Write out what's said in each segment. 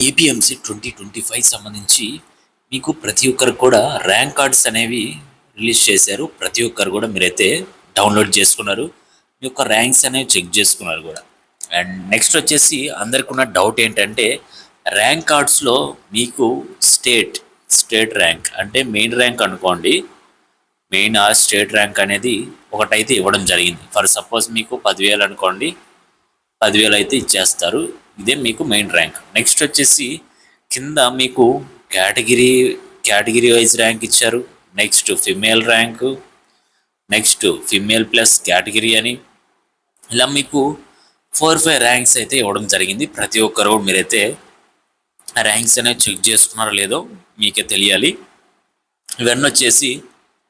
APMC 2025 సంబంధించి మీకు ప్రతి ఒక్కరికి కూడా ర్యాంక్ కార్డ్స్ అనేవి రిలీజ్ చేశారు. ప్రతి ఒక్కరు కూడా మీరైతే డౌన్లోడ్ చేసుకున్నారు. మీ యొక్క ర్యాంక్స్ అనేవి చెక్ చేసుకున్నారు కూడా. అండ్ నెక్స్ట్ వచ్చేసి అందరికి ఉన్న డౌట్ ఏంటంటే ర్యాంక్ కార్డ్స్లో మీకు స్టేట్ ర్యాంక్ అంటే మెయిన్ ర్యాంక్ అనుకోండి. మెయిన్ స్టేట్ ర్యాంక్ అనేది ఒకటైతే ఇవ్వడం జరిగింది. ఫర్ సపోజ్ మీకు 10,000 అనుకోండి, 10,000 అయితే ఇచ్చేస్తారు. ఇదే మీకు మెయిన్ ర్యాంక్. నెక్స్ట్ వచ్చేసి కింద మీకు కేటగిరీ వైజ్ ర్యాంక్ ఇచ్చారు. Next female rank, next female plus category అని ఇలా మీకు 4-5 ర్యాంక్స్ అయితే ఇవ్వడం జరిగింది. ప్రతి ఒక్కరు మీరైతే ర్యాంక్స్ అనేవి చెక్ చేసుకున్నారో లేదో మీకే తెలియాలి. ఇవన్నీ వచ్చేసి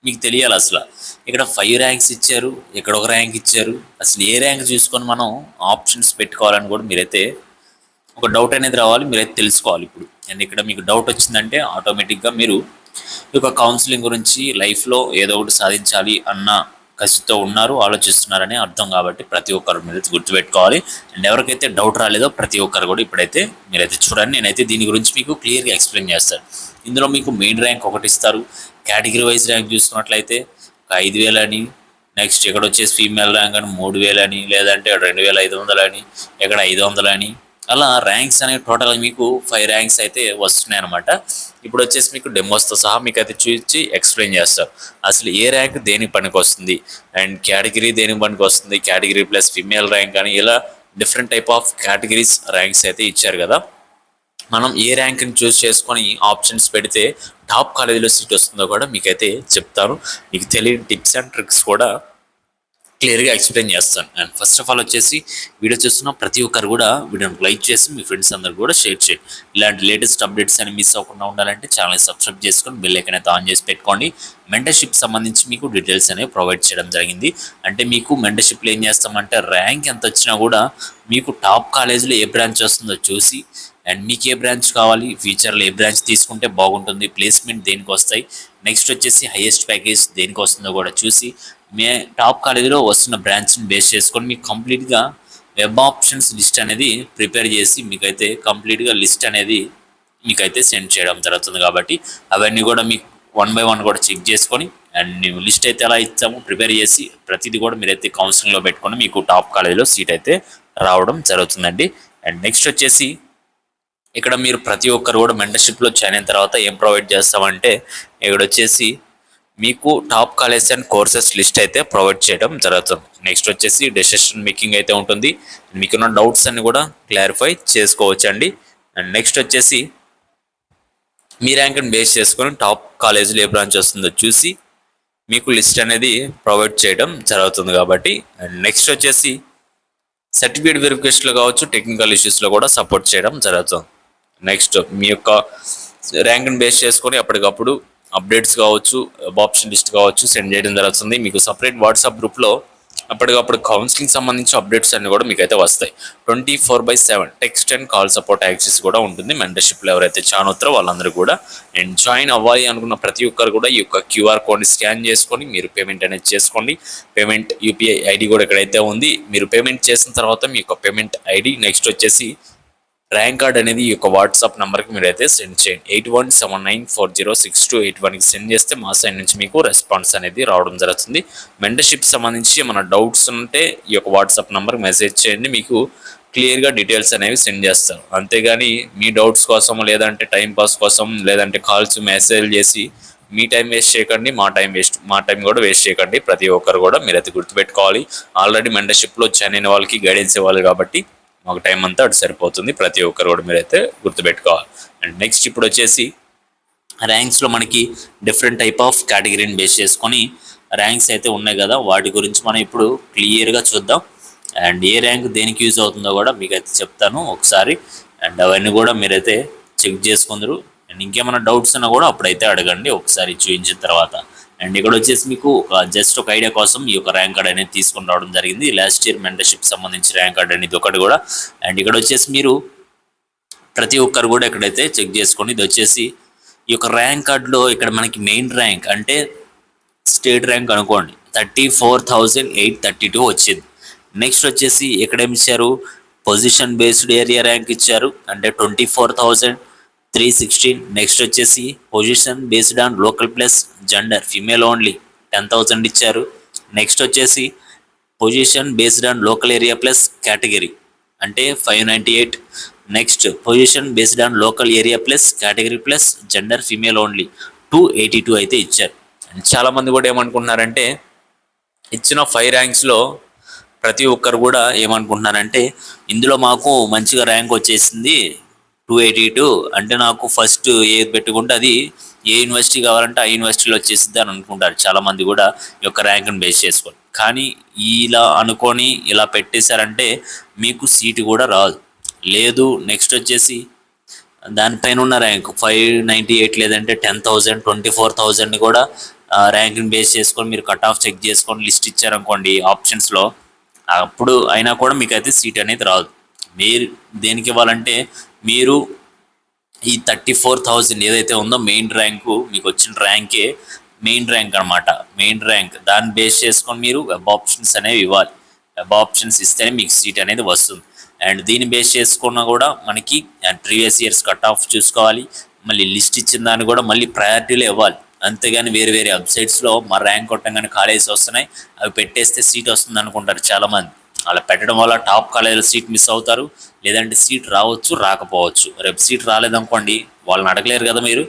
మీకు తెలియాలి. అసలు ఇక్కడ 5 ర్యాంక్స్ ఇచ్చారు, ఇక్కడ ఒక ర్యాంక్ ఇచ్చారు. అసలు ఏ ర్యాంక్ చూసుకొని మనం ఆప్షన్స్ పెట్టుకోవాలని కూడా మీరైతే ఒక డౌట్ అనేది రావాలి, మీరైతే తెలుసుకోవాలి ఇప్పుడు. అండ్ ఇక్కడ మీకు డౌట్ వచ్చిందంటే ఆటోమేటిక్గా మీరు ఈ యొక్క కౌన్సిలింగ్ గురించి లైఫ్లో ఏదో ఒకటి సాధించాలి అన్న కసితో ఉన్నారు, ఆలోచిస్తున్నారని అర్థం. కాబట్టి ప్రతి ఒక్కరు మీరైతే గుర్తుపెట్టుకోవాలి. అండ్ ఎవరికైతే డౌట్ రాలేదో ప్రతి ఒక్కరు కూడా ఇప్పుడైతే మీరైతే చూడండి. నేనైతే దీని గురించి మీకు క్లియర్గా ఎక్స్ప్లెయిన్ చేస్తాను. ఇందులో మీకు మెయిన్ ర్యాంక్ ఒకటి ఇస్తారు. కేటగిరీ వైజ్ ర్యాంక్ చూసుకున్నట్లయితే 5,000 అని, నెక్స్ట్ ఇక్కడ వచ్చేసి ఫీమేల్ ర్యాంక్ అని 3,000 అని, లేదంటే 2,500 అని, ఇక్కడ 500 అని, అలా ర్యాంక్స్ అనేవి టోటల్ మీకు 5 ర్యాంక్స్ అయితే వస్తున్నాయి అనమాట. ఇప్పుడు వచ్చేసి మీకు డెమోస్తో సహా మీకు అయితే చూసి ఎక్స్ప్లెయిన్ చేస్తారు. అసలు ఏ ర్యాంక్ దేనికి పనికి వస్తుంది అండ్ కేటగిరీ దేనికి పనికి వస్తుంది, కేటగిరీ ప్లస్ ఫీమేల్ ర్యాంక్ అని, ఇలా different type of categories ranks అయితే ఇచ్చారు కదా. మనం ఏ ర్యాంక్ని చూస్ చేసుకొని ఆప్షన్స్ పెడితే టాప్ కాలేజీలో సీట్ వస్తుందో కూడా మీకైతే చెప్తాను. మీకు తెలియని టిప్స్ అండ్ ట్రిక్స్ కూడా క్లియర్గా ఎక్స్ప్లెయిన్ చేస్తాను. అండ్ ఫస్ట్ ఆఫ్ ఆల్ వచ్చేసి వీడియో చూస్తున్న ప్రతి ఒక్కరు కూడా వీడియోని లైక్ చేసి మీ ఫ్రెండ్స్ అందరు కూడా షేర్ చేయండి. ఇలాంటి లేటెస్ట్ అప్డేట్స్ అని మిస్ అవ్వకుండా ఉండాలంటే ఛానల్ని సబ్స్క్రైబ్ చేసుకొని బెల్ ఐకాన్ అయితే ఆన్ చేసి పెట్టుకోండి. మెంటర్షిప్ సంబంధించి మీకు డీటెయిల్స్ అనేవి ప్రొవైడ్ చేయడం జరిగింది. అంటే మీకు మెంటర్షిప్లో ఏం చేస్తామంటే ర్యాంక్ ఎంత వచ్చినా కూడా మీకు టాప్ కాలేజీలో ఏ బ్రాంచ్ వస్తుందో చూసి, అండ్ మీకు ఏ బ్రాంచ్ కావాలి, ఫ్యూచర్లో ఏ బ్రాంచ్ తీసుకుంటే బాగుంటుంది, ప్లేస్మెంట్ దేనికి వస్తాయి, నెక్స్ట్ వచ్చేసి హైయెస్ట్ ప్యాకేజ్ దేనికి వస్తుందో కూడా చూసి, టాప్ కాలేజీలో వస్తున్న బ్రాంచ్ని బేస్ చేసుకొని మీకు కంప్లీట్గా వెబ్ ఆప్షన్స్ లిస్ట్ అనేది ప్రిపేర్ చేసి మీకైతే కంప్లీట్గా లిస్ట్ అనేది మీకైతే సెండ్ చేయడం జరుగుతుంది. కాబట్టి అవన్నీ కూడా మీకు 1 by 1 కూడా చెక్ చేసుకొని, అండ్ లిస్ట్ అయితే ఎలా ఇచ్చామో ప్రిపేర్ చేసి ప్రతిదీ కూడా మీరైతే కౌన్సిలింగ్లో పెట్టుకొని మీకు టాప్ కాలేజీలో సీట్ అయితే రావడం జరుగుతుందండి. అండ్ నెక్స్ట్ వచ్చేసి ఇక్కడ మీరు ప్రతి ఒక్కరు కూడా మెంటర్షిప్లో జాయిన్ అయిన తర్వాత ఏం ప్రొవైడ్ చేస్తామంటే ఇక్కడ వచ్చేసి మీకు top college and courses list అయితే ప్రొవైడ్ చేయడం జరుగుతుంది. నెక్స్ట్ వచ్చేసి డెసిషన్ మేకింగ్ అయితే ఉంటుంది. మీకున్న డౌట్స్ అన్ని కూడా క్లారిఫై చేసుకోవచ్చు అండి. అండ్ నెక్స్ట్ వచ్చేసి మీ ర్యాంక్ని బేస్ చేసుకొని టాప్ కాలేజీలో ఏ బ్రాంచ్ వస్తుందో చూసి మీకు లిస్ట్ అనేది ప్రొవైడ్ చేయడం జరుగుతుంది. కాబట్టి అండ్ నెక్స్ట్ వచ్చేసి సర్టిఫికేట్ వెరిఫికేషన్లో కావచ్చు, టెక్నికల్ ఇష్యూస్లో కూడా సపోర్ట్ చేయడం జరుగుతుంది. నెక్స్ట్ మీ యొక్క ర్యాంక్ని బేస్ చేసుకొని అప్పటికప్పుడు అప్డేట్స్ కావచ్చు, ఆప్షన్ లిస్ట్ కావచ్చు సెండ్ చేయడం జరుగుతుంది. మీకు సపరేట్ వాట్సాప్ గ్రూప్లో అప్పటికప్పుడు కౌన్సిలింగ్ సంబంధించి అప్డేట్స్ అన్ని కూడా మీకు అయితే వస్తాయి. 24/7 text and call support access కూడా ఉంటుంది. మెంటర్షిప్లో ఎవరైతే జాయిన్ అవుతారో వాళ్ళందరూ కూడా అండ్ జాయిన్ అవ్వాలి అనుకున్న ప్రతి ఒక్కరు కూడా ఈ యొక్క క్యూఆర్ కోడ్ని స్కాన్ చేసుకొని మీరు పేమెంట్ అనేది చేసుకోండి. పేమెంట్ యూపీఐ ఐడి కూడా ఎక్కడైతే ఉంది, మీరు పేమెంట్ చేసిన తర్వాత మీ యొక్క పేమెంట్ ఐడి నెక్స్ట్ వచ్చేసి ర్యాంక్ కార్డ్ అనేది ఈ యొక్క వాట్సాప్ నెంబర్కి మీరైతే సెండ్ చేయండి. 8179406281కి సెండ్ చేస్తే మా సైడ్ నుంచి మీకు రెస్పాన్స్ అనేది రావడం జరుగుతుంది. మెంటర్షిప్ సంబంధించి ఏమైనా డౌట్స్ ఉంటే ఈ యొక్క వాట్సాప్ నెంబర్కి మెసేజ్ చేయండి, మీకు క్లియర్గా డీటెయిల్స్ అనేవి సెండ్ చేస్తారు. అంతేగాని మీ డౌట్స్ కోసం లేదంటే టైంపాస్ కోసం లేదంటే కాల్స్ మెసేజ్ చేసి మీ టైం వేస్ట్ చేయకండి, మా టైం కూడా వేస్ట్ చేయకండి. ప్రతి ఒక్కరు కూడా మీరైతే గుర్తుపెట్టుకోవాలి. ఆల్రెడీ మెంటర్షిప్లో జాయిన్ అయిన వాళ్ళకి గైడెన్స్ ఇవ్వాలి కాబట్టి మాకు టైం అంతా అటు సరిపోతుంది. ప్రతి ఒక్కరు కూడా మీరైతే గుర్తుపెట్టుకోవాలి. అండ్ నెక్స్ట్ ఇప్పుడు వచ్చేసి ర్యాంక్స్లో మనకి డిఫరెంట్ టైప్ ఆఫ్ కేటగిరీని బేస్ చేసుకొని ర్యాంక్స్ అయితే ఉన్నాయి కదా, వాటి గురించి మనం ఇప్పుడు క్లియర్గా చూద్దాం. అండ్ ఏ ర్యాంక్ దేనికి యూజ్ అవుతుందో కూడా మీకైతే చెప్తాను ఒకసారి. అండ్ అవన్నీ కూడా మీరైతే చెక్ చేసుకుందరు. అండ్ ఇంకేమైనా డౌట్స్ ఉన్నా కూడా అప్పుడైతే అడగండి ఒకసారి చూపించిన తర్వాత. అండ్ ఇక్కడ వచ్చేసి మీకు జస్ట్ ఒక ఐడియా కోసం ఈ యొక్క ర్యాంక్ కార్డ్ అనేది తీసుకొని రావడం జరిగింది. లాస్ట్ ఇయర్ మెంటర్షిప్ సంబంధించి ర్యాంక్ కార్డ్ అనేది ఒకటి కూడా. అండ్ ఇక్కడ వచ్చేసి మీరు ప్రతి ఒక్కరు కూడా ఎక్కడైతే చెక్ చేసుకోండి. ఇది వచ్చేసి ఈ యొక్క ర్యాంక్ కార్డులో ఇక్కడ మనకి మెయిన్ ర్యాంక్ అంటే స్టేట్ ర్యాంక్ అనుకోండి 34,832 వచ్చింది. నెక్స్ట్ వచ్చేసి ఎక్కడేమి ఇచ్చారు పొజిషన్ బేస్డ్ ఏరియా ర్యాంక్ ఇచ్చారు, అంటే 24,316. నెక్స్ట్ వచ్చేసి position based on local plus gender female only 10,000 ఇచ్చారు. నెక్స్ట్ వచ్చేసి position based on local area plus category అంటే 598. Next position based on local area plus category plus gender female only 282 అయితే ఇచ్చారు. And చాలామంది కూడా ఏమనుకుంటున్నారంటే ఇచ్చిన 5 ర్యాంక్స్లో ప్రతి ఒక్కరు కూడా ఏమనుకుంటున్నారంటే ఇందులో మాకు మంచిగా ర్యాంక్ వచ్చేసింది 282, అంటే నాకు ఫస్ట్ ఏది పెట్టుకుంటే అది ఏ యూనివర్సిటీ కావాలంటే ఆ యూనివర్సిటీలో వచ్చేసింది అని అనుకుంటారు చాలామంది కూడా ఈ యొక్క ర్యాంక్ని బేస్ చేసుకొని. కానీ ఇలా అనుకొని ఇలా పెట్టేశారంటే మీకు సీటు కూడా రాదు. లేదు నెక్స్ట్ వచ్చేసి దానిపైన ఉన్న ర్యాంక్ 598 లేదంటే 10,000 24,000 కూడా ర్యాంక్ని బేస్ చేసుకొని మీరు కట్ ఆఫ్ చెక్ చేసుకొని లిస్ట్ ఇచ్చారనుకోండి ఆప్షన్స్లో, అప్పుడు అయినా కూడా మీకు అయితే సీట్ అనేది రాదు. మీరు దేనికి ఇవ్వాలంటే మీరు ఈ 34,000 ఏదైతే ఉందో మెయిన్ ర్యాంకు, మీకు వచ్చిన ర్యాంకే మెయిన్ ర్యాంక్ అనమాట. మెయిన్ ర్యాంక్ దాన్ని బేస్ చేసుకొని మీరు వెబ్ ఆప్షన్స్ అనేవి ఇవ్వాలి. వెబ్ ఆప్షన్స్ ఇస్తేనే మీకు సీట్ అనేది వస్తుంది. అండ్ దీన్ని బేస్ చేసుకున్నా కూడా మనకి ప్రీవియస్ ఇయర్స్ కట్ ఆఫ్ చూసుకోవాలి, మళ్ళీ లిస్ట్ ఇచ్చిన దాన్ని కూడా మళ్ళీ ప్రయారిటీలో ఇవ్వాలి. అంతేగాని వేరే వేరే వెబ్సైట్స్లో మా ర్యాంక్ కొట్టంగానే కాలేజెస్ వస్తున్నాయి అవి పెట్టేస్తే సీట్ వస్తుంది అనుకుంటారు చాలామంది. అలా పెట్టడం వల్ల టాప్ కాలేజీలో సీట్ మిస్ అవుతారు, లేదంటే సీట్ రావచ్చు రాకపోవచ్చు. రేపు సీట్ రాలేదనుకోండి వాళ్ళని అడగలేరు కదా మీరు,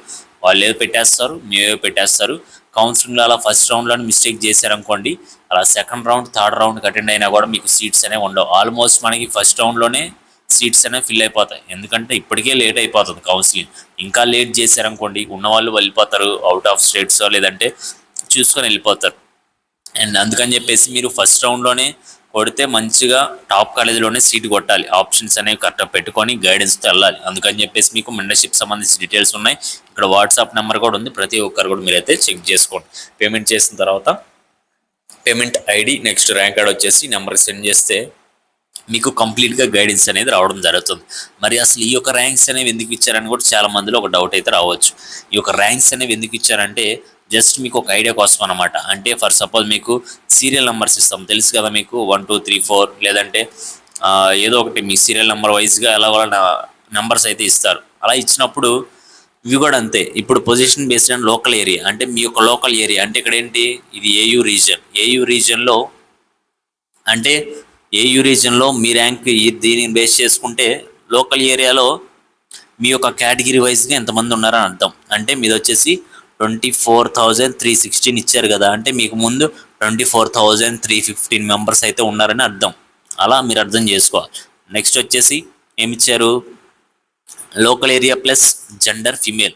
వాళ్ళు ఏదో పెట్టేస్తారు మేమేదో పెట్టేస్తారు. కౌన్సిలింగ్లో అలా ఫస్ట్ రౌండ్లో మిస్టేక్ చేశారనుకోండి, అలా సెకండ్ రౌండ్ థర్డ్ రౌండ్కి అటెండ్ అయినా కూడా మీకు సీట్స్ అనేవి ఉండవు. ఆల్మోస్ట్ మనకి ఫస్ట్ రౌండ్లోనే సీట్స్ అనేవి ఫిల్ అయిపోతాయి, ఎందుకంటే ఇప్పటికే లేట్ అయిపోతుంది కౌన్సిలింగ్. ఇంకా లేట్ చేశారనుకోండి ఉన్నవాళ్ళు వెళ్ళిపోతారు అవుట్ ఆఫ్ స్టేట్స్ లేదంటే చూసుకొని వెళ్ళిపోతారు. అండ్ అందుకని చెప్పేసి మీరు ఫస్ట్ రౌండ్లోనే కొడితే మంచిగా టాప్ కాలేజీలోనే సీట్ కొట్టాలి. ఆప్షన్స్ అనేవి కరెక్ట్గా పెట్టుకొని గైడెన్స్తో వెళ్ళాలి. అందుకని చెప్పేసి మీకు మెంబర్షిప్ సంబంధించిన డీటెయిల్స్ ఉన్నాయి, ఇక్కడ వాట్సాప్ నెంబర్ కూడా ఉంది, ప్రతి ఒక్కరు కూడా మీరైతే చెక్ చేసుకోండి. పేమెంట్ చేసిన తర్వాత payment ID next rank card వచ్చేసి నెంబర్కి సెండ్ చేస్తే మీకు కంప్లీట్గా గైడెన్స్ అనేది రావడం జరుగుతుంది. మరి అసలు ఈ యొక్క ర్యాంక్స్ అనేవి ఎందుకు ఇచ్చారని కూడా చాలా మందిలో ఒక డౌట్ అయితే రావచ్చు. ఈ యొక్క ర్యాంక్స్ అనేవి ఎందుకు ఇచ్చారంటే జస్ట్ మీకు ఒక ఐడియా కోసం అనమాట. అంటే ఫర్ సపోజ్ మీకు సీరియల్ నెంబర్స్ ఇస్తాం, తెలుసు కదా మీకు 1 2 3 4 లేదంటే ఏదో ఒకటి మీ సీరియల్ నెంబర్ వైజ్గా ఎలా వాళ్ళ నెంబర్స్ అయితే ఇస్తారు. అలా ఇచ్చినప్పుడు ఇవి కూడా అంతే. ఇప్పుడు position based on local area అంటే మీ యొక్క లోకల్ ఏరియా అంటే ఇక్కడ ఏంటి, ఇది ఏయూ రీజన్. ఏయూ రీజన్లో అంటే ఏయూ రీజన్లో మీ ర్యాంక్ దీనిని బేస్ చేసుకుంటే లోకల్ ఏరియాలో మీ యొక్క కేటగిరీ వైజ్గా ఎంతమంది ఉన్నారని అర్థం. అంటే మీది వచ్చేసి 24,316 ఇచ్చారు కదా, అంటే మీకు ముందు 24,315 మెంబర్స్ అయితే ఉన్నారని అర్థం. అలా మీరు అర్థం చేసుకోవాలి. నెక్స్ట్ వచ్చేసి ఏమిచ్చారు, local area plus gender female,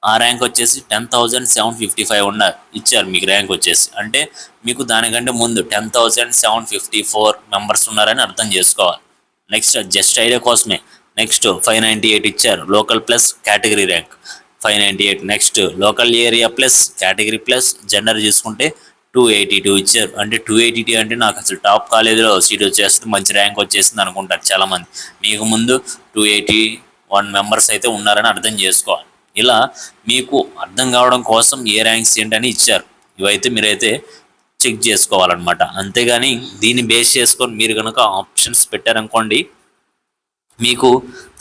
ఆ ర్యాంక్ వచ్చేసి 10,755 ఉన్నారు ఇచ్చారు మీకు ర్యాంక్ వచ్చేసి. అంటే మీకు దానికంటే ముందు 10,754 మెంబర్స్ ఉన్నారని అర్థం చేసుకోవాలి. నెక్స్ట్ జస్ట్ ఐడియా కోసమే. నెక్స్ట్ 598 ఇచ్చారు local plus category rank 598. Next local area plus category plus gender చూసుకుంటే 282 ఇచ్చారు. అంటే 282 అంటే నాకు అసలు టాప్ కాలేజీలో సీట్ వచ్చేస్తుంది మంచి ర్యాంక్ వచ్చేసింది అనుకుంటారు చాలామంది. మీకు ముందు 281 మెంబర్స్ అయితే ఉన్నారని అర్థం చేసుకోవాలి. ఇలా మీకు అర్థం కావడం కోసం ఏ ర్యాంక్స్ ఏంటని ఇచ్చారు, ఇవైతే మీరైతే చెక్ చేసుకోవాలన్నమాట. అంతేగాని దీన్ని బేస్ చేసుకొని మీరు కనుక ఆప్షన్స్ పెట్టారనుకోండి మీకు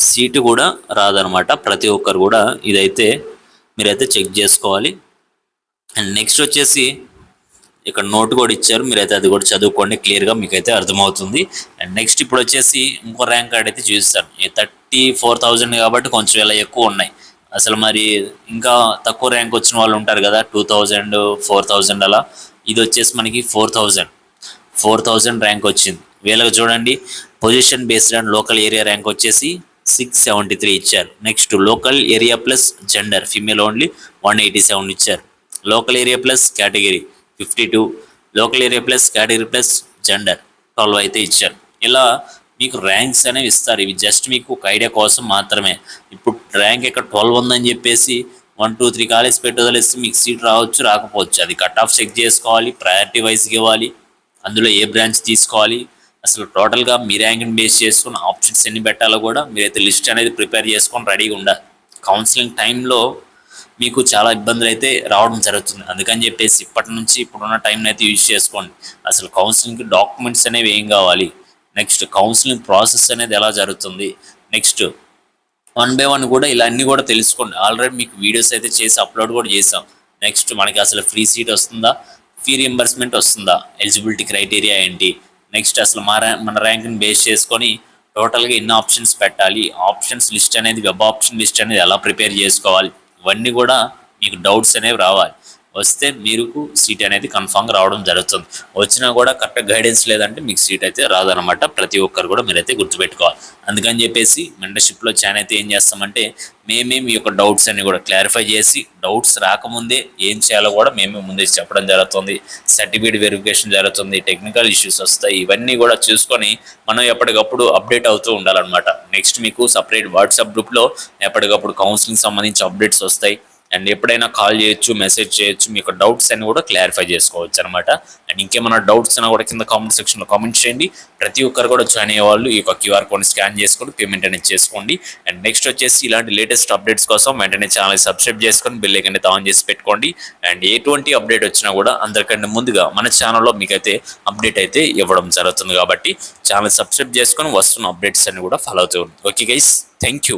సీటు కూడా రాదనమాట. ప్రతి ఒక్కరు కూడా ఇదైతే మీరైతే చెక్ చేసుకోవాలి. అండ్ నెక్స్ట్ వచ్చేసి ఇక్కడ నోట్ కూడా ఇచ్చారు, మీరైతే అది కూడా చదువుకోండి, క్లియర్గా మీకైతే అర్థమవుతుంది. అండ్ నెక్స్ట్ ఇప్పుడు వచ్చేసి ఇంకో ర్యాంక్ కార్డ్ అయితే చూపిస్తాను. 34,000 కాబట్టి కొంచెం ఇలా ఎక్కువ ఉన్నాయి. అసలు మరి ఇంకా తక్కువ ర్యాంక్ వచ్చిన వాళ్ళు ఉంటారు కదా 2,000 4,000 అలా, ఇది వచ్చేసి మనకి 4,000 ర్యాంక్ వచ్చింది. వీళ్ళకి చూడండి position based on local area rank వచ్చేసి 673 ఇచ్చారు. Next local area plus gender female only 187 ఇచ్చారు. Local area plus category 52, local area plus category plus gender 12 అయితే ఇచ్చారు. ఇలా మీకు ర్యాంక్స్ అనేవి ఇస్తారు. ఇవి జస్ట్ మీకు ఒక ఐడియా కోసం మాత్రమే. ఇప్పుడు ర్యాంక్ ఇక్కడ 12 ఉందని చెప్పేసి 1 2 3 కాలేజ్ పెట్టి వదిలేస్తే మీకు సీట్ రావచ్చు రాకపోవచ్చు. అది కట్ ఆఫ్ చెక్ చేసుకోవాలి, ప్రయారిటీ వైజ్గా ఇవ్వాలి, అందులో ఏ బ్రాంచ్ తీసుకోవాలి, అసలు టోటల్గా మీ ర్యాంక్ని బేస్ చేసుకుని ఆప్షన్స్ ఎన్ని పెట్టాలో కూడా మీరైతే లిస్ట్ అనేది ప్రిపేర్ చేసుకొని రెడీగా ఉండాలి. కౌన్సిలింగ్ టైంలో మీకు చాలా ఇబ్బందులు అయితే రావడం జరుగుతుంది. అందుకని చెప్పేసి ఇప్పటి నుంచి ఇప్పుడున్న టైంని అయితే యూజ్ చేసుకోండి. అసలు కౌన్సిలింగ్కి డాక్యుమెంట్స్ అనేవి ఏం కావాలి, నెక్స్ట్ కౌన్సిలింగ్ ప్రాసెస్ అనేది ఎలా జరుగుతుంది, నెక్స్ట్ 1 బై 1 కూడా ఇలా అన్నీ కూడా తెలుసుకోండి. ఆల్రెడీ మీకు వీడియోస్ అయితే చేసి అప్లోడ్ కూడా చేసాం. నెక్స్ట్ మనకి అసలు ఫ్రీ సీట్ వస్తుందా, ఫీ రింబర్స్మెంట్ వస్తుందా, ఎలిజిబిలిటీ క్రైటీరియా ఏంటి, నెక్స్ట్ అసలు మన ర్యాంక్ని బేస్ చేసుకొని టోటల్గా ఎన్ని ఆప్షన్స్ పెట్టాలి, ఆప్షన్స్ లిస్ట్ అనేది వెబ్ ఆప్షన్ లిస్ట్ అనేది ఎలా ప్రిపేర్ చేసుకోవాలి, ఇవన్నీ కూడా మీకు డౌట్స్ అనేవి రావాలి. వస్తే మీకు సీట్ అనేది కన్ఫామ్గా రావడం జరుగుతుంది. వచ్చినా కూడా కరెక్ట్ గైడెన్స్ లేదంటే మీకు సీట్ అయితే రాదనమాట. ప్రతి ఒక్కరు కూడా మీరైతే గుర్తుపెట్టుకోవాలి. అందుకని చెప్పేసి మెంటర్షిప్లో ఛానల్ అయితే ఏం చేస్తామంటే మేమే మీ యొక్క డౌట్స్ అన్ని కూడా క్లారిఫై చేసి, డౌట్స్ రాకముందే ఏం చేయాలో కూడా మేమే ముందే చెప్పడం జరుగుతుంది. సర్టిఫికేట్ వెరిఫికేషన్ జరుగుతుంది, టెక్నికల్ ఇష్యూస్ వస్తాయి, ఇవన్నీ కూడా చూసుకొని మనం ఎప్పటికప్పుడు అప్డేట్ అవుతూ ఉండాలన్నమాట. నెక్స్ట్ మీకు సపరేట్ వాట్సాప్ గ్రూప్లో ఎప్పటికప్పుడు కౌన్సిలింగ్ సంబంధించి అప్డేట్స్ వస్తాయి. అండ్ ఎప్పుడైనా కాల్ చేయొచ్చు, మెసేజ్ చేయొచ్చు, మీ యొక్క డౌట్స్ అన్ని కూడా క్లారిఫై చేసుకోవచ్చు అనమాట. అండ్ ఇంకేమైనా డౌట్స్ అయినా కూడా కింద కామెంట్ సెక్షన్లో కామెంట్ చేయండి. ప్రతి ఒక్కరు కూడా జాయిన్ అయ్యే వాళ్ళు ఈ యొక్క క్యూఆర్ కోడ్ని స్కాన్ చేసుకొని పేమెంట్ అనేది చేసుకోండి. అండ్ నెక్స్ట్ వచ్చేసి ఇలాంటి లేటెస్ట్ అప్డేట్స్ కోసం వెంటనే ఛానల్ సబ్స్క్రైబ్ చేసుకొని బెల్ ఐకాన్ అయితే ఆన్ చేసి పెట్టుకోండి. అండ్ ఎటువంటి అప్డేట్ వచ్చినా కూడా అందరికంటే ముందుగా మన ఛానల్లో మీకైతే అప్డేట్ అయితే ఇవ్వడం జరుగుతుంది. కాబట్టి ఛానల్ సబ్స్క్రైబ్ చేసుకొని వస్తున్న అప్డేట్స్ అన్ని కూడా ఫాలో అవుతూ ఉంది. Okay guys, thank you.